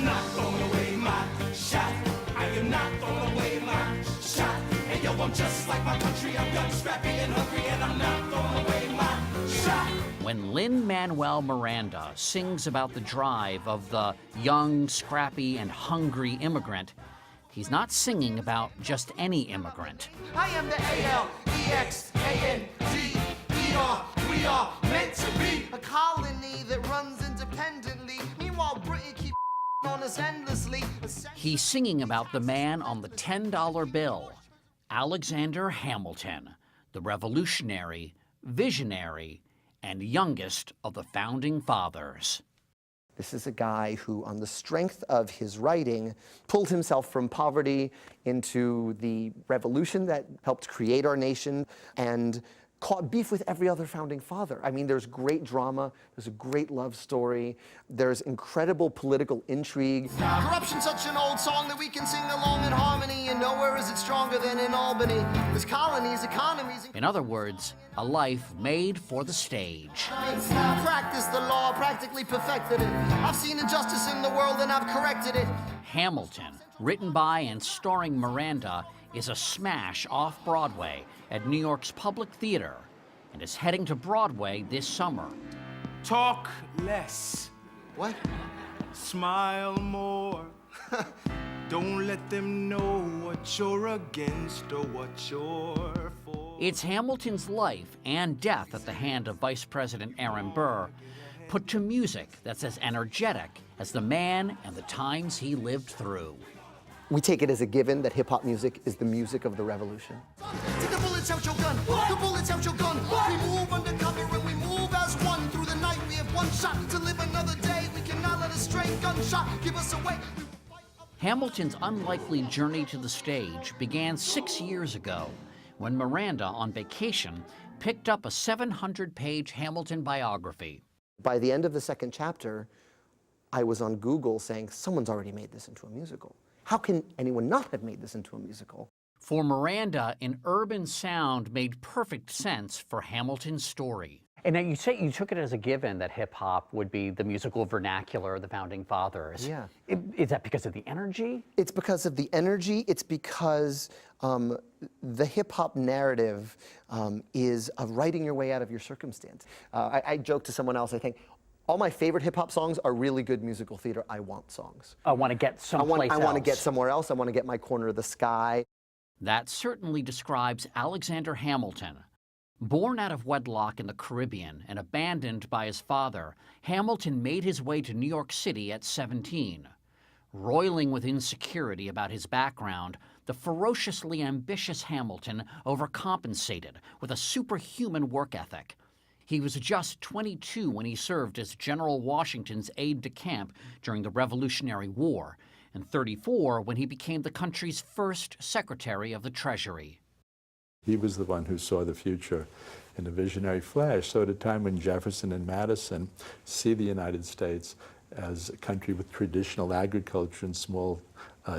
am not throwing away my shot. I am not throwing away my shot. Hey yo, I'm just like my country. I'm young, scrappy, and hungry, and I'm not throwing away my shot. When Lin-Manuel Miranda sings about the drive of the young, scrappy, and hungry immigrant, he's not singing about just any immigrant. I am the A-L-E-X-A-N-D-E-R. We are meant to be a colony that runs independently. Meanwhile, Britain keeps on us endlessly. He's singing about the man on the $10 bill, Alexander Hamilton, the revolutionary, visionary, and youngest of the Founding Fathers. This is a guy who, on the strength of his writing, pulled himself from poverty into the revolution that helped create our nation and caught beef with every other founding father. I mean, there's great drama, there's a great love story, there's incredible political intrigue. Corruption's such an old song that we can sing along in harmony, and nowhere is it stronger than in Albany. There's colonies, economies. In other words, a life made for the stage. Practice the law, practically perfected it. I've seen injustice in the world and I've corrected it. Hamilton, written by and starring Miranda, is a smash off-Broadway at New York's Public Theater and is heading to Broadway this summer. Talk less. What? Smile more. Don't let them know what you're against or what you're for. It's Hamilton's life and death at the hand of Vice President Aaron Burr, put to music that's as energetic as the man and the times he lived through. We take it as a given that hip-hop music is the music of the revolution. Take the bullets out your gun. The bullets out your gun. We move undercover and we move as one. Through the night we have one shot to live another day. We cannot let a stray gunshot give us away. Hamilton's unlikely journey to the stage began 6 years ago when Miranda, on vacation, picked up a 700-page Hamilton biography. By the end of the second chapter, I was on Google saying, someone's already made this into a musical. How can anyone not have made this into a musical? For Miranda, an urban sound made perfect sense for Hamilton's story. And now you say you took it as a given that hip-hop would be the musical vernacular of the Founding Fathers. Yeah. Is that because of the energy? It's because of the energy. It's because the hip-hop narrative is of writing your way out of your circumstance. I joke to someone else, I think, all my favorite hip-hop songs are really good musical theater I want songs. I want to get someplace else. I want to get somewhere else. I want to get my corner of the sky. That certainly describes Alexander Hamilton. Born out of wedlock in the Caribbean and abandoned by his father, Hamilton made his way to New York City at 17. Roiling with insecurity about his background, the ferociously ambitious Hamilton overcompensated with a superhuman work ethic. He was just 22 when he served as General Washington's aide-de-camp during the Revolutionary War, and 34 when he became the country's first Secretary of the Treasury. He was the one who saw the future in a visionary flash. So at a time when Jefferson and Madison see the United States as a country with traditional agriculture and small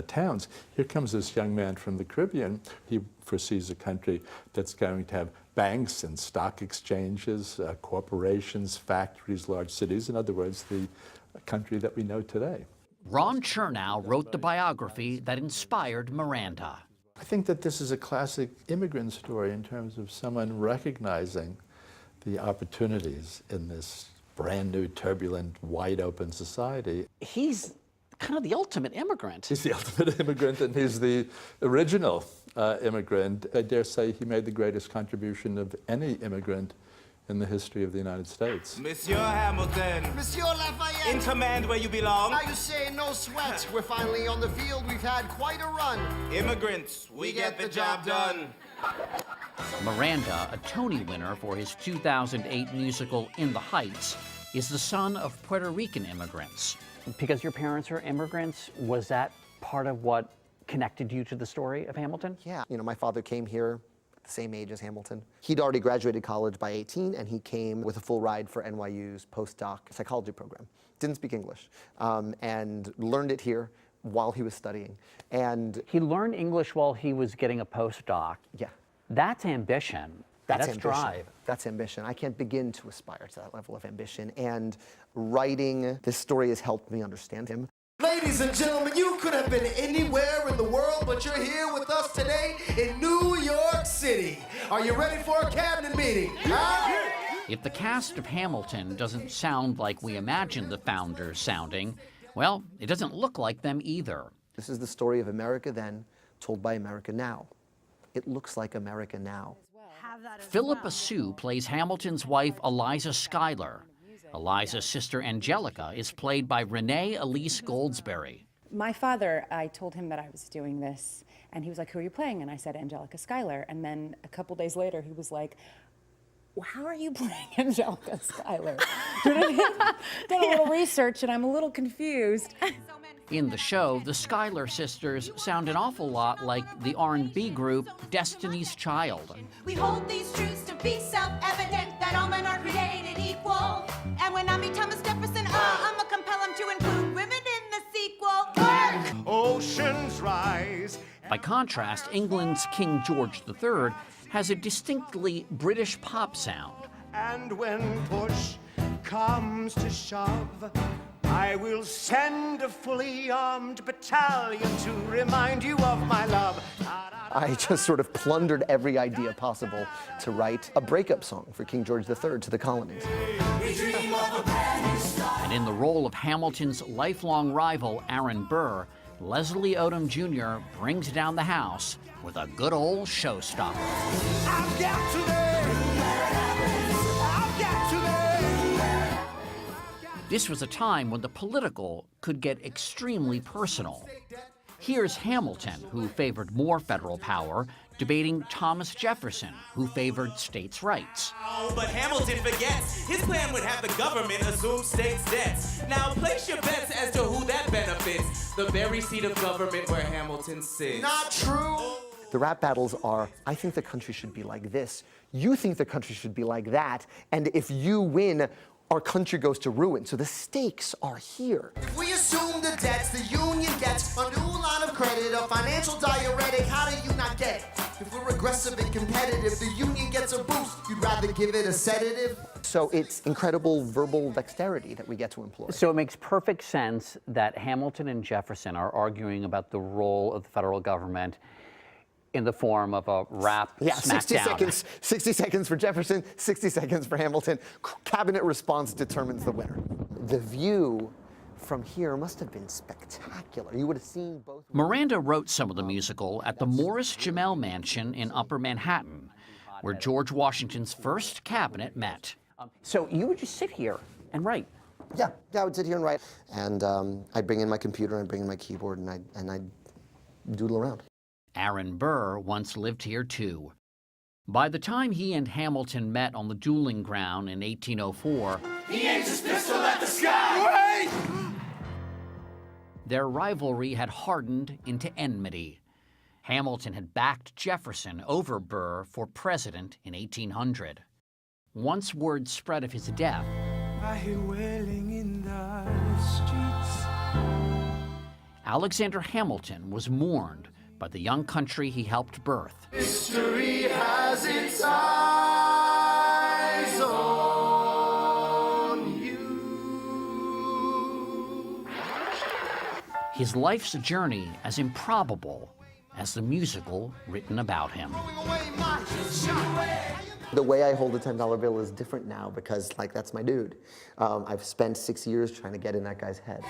towns, here comes this young man from the Caribbean. He foresees a country that's going to have banks and stock exchanges, corporations, factories, large cities. In other words, the country that we know today. Ron Chernow wrote the biography that inspired Miranda. I think that this is a classic immigrant story in terms of someone recognizing the opportunities in this brand new, turbulent, wide open society. He's kind of the ultimate immigrant. He's the ultimate immigrant, and he's the original immigrant. I dare say he made the greatest contribution of any immigrant in the history of the United States. Monsieur Hamilton. Monsieur Lafayette. In command where you belong. Now you say no sweat. We're finally on the field. We've had quite a run. Immigrants, we get the job done. Miranda, a Tony winner for his 2008 musical In the Heights, is the son of Puerto Rican immigrants. Because your parents are immigrants, was that part of what connected you to the story of Hamilton? Yeah, you know, my father came here at the same age as Hamilton. He'd already graduated college by 18, and he came with a full ride for NYU's postdoc psychology program. Didn't speak English, and learned it here while he was studying. And he learned English while he was getting a postdoc. Yeah. That's ambition. That's ambition. drive. That's ambition. I can't begin to aspire to that level of ambition. And writing this story has helped me understand him. Ladies and gentlemen, you could have been anywhere in the world, but you're here with us today in New York City. Are you ready for a cabinet meeting? Huh? If the cast of Hamilton doesn't sound like we imagined the founders sounding, well, it doesn't look like them either. This is the story of America then, told by America now. It looks like America now. Philippa Sue plays Hamilton's wife, Eliza Schuyler. Eliza's sister, Angelica, is played by Renee Elise Goldsberry. My father, I told him that I was doing this, and he was like, "Who are you playing?" And I said, "Angelica Schuyler." And then a couple days later, he was like, "Well, how are you playing Angelica Schuyler?" Done a little research, and I'm a little confused. In the show, the Schuyler sisters sound an awful lot like the R&B group Destiny's Child. We hold these truths to be self-evident that all men are created equal. And when I meet Thomas Jefferson, I'ma compel him to include women in the sequel. Work! Oceans rise. By contrast, England's King George III has a distinctly British pop sound. And when push comes to shove, I will send a fully armed battalion to remind you of my love. I just sort of plundered every idea possible to write a breakup song for King George III to the colonies. And in the role of Hamilton's lifelong rival, Aaron Burr, Leslie Odom Jr. brings down the house with a good old showstopper. I've got to I've got to This was a time when the political could get extremely personal. Here's Hamilton, who favored more federal power, debating Thomas Jefferson, who favored states' rights. Oh, but Hamilton forgets his plan would have the government assume states' debts. Now place your bets as to who that benefits. The very seat of government where Hamilton sits. Not true. The rap battles are, I think the country should be like this, you think the country should be like that, and if you win, our country goes to ruin. So the stakes are here. If we assume the debts the union gets, a new line of credit, a financial diuretic, how do you not get it? If we're aggressive and competitive, the union gets a boost. You'd rather give it a sedative? So it's incredible verbal dexterity that we get to employ. So it makes perfect sense that Hamilton and Jefferson are arguing about the role of the federal government in the form of a rap smackdown. 60 seconds for Jefferson, 60 seconds for Hamilton. Cabinet response determines the winner. The view from here must have been spectacular. You would have seen both. Miranda wrote some of the musical at the Morris Jamel Mansion in Upper Manhattan, where George Washington's first cabinet met. So you would just sit here and write. Yeah, I would sit here and write. And I'd bring in my computer, I'd bring in my keyboard, and I'd doodle around. Aaron Burr once lived here too. By the time he and Hamilton met on the dueling ground in 1804, He aims his pistol at the sky! Wait! their rivalry had hardened into enmity. Hamilton had backed Jefferson over Burr for president in 1800. Once word spread of his death, I hear wailing in the streets. Alexander Hamilton was mourned by the young country he helped birth. History has its eyes on you. His life's journey as improbable as the musical written about him. Throwing away my shot. The way I hold a $10 bill is different now because, like, that's my dude. I've spent 6 years trying to get in that guy's head.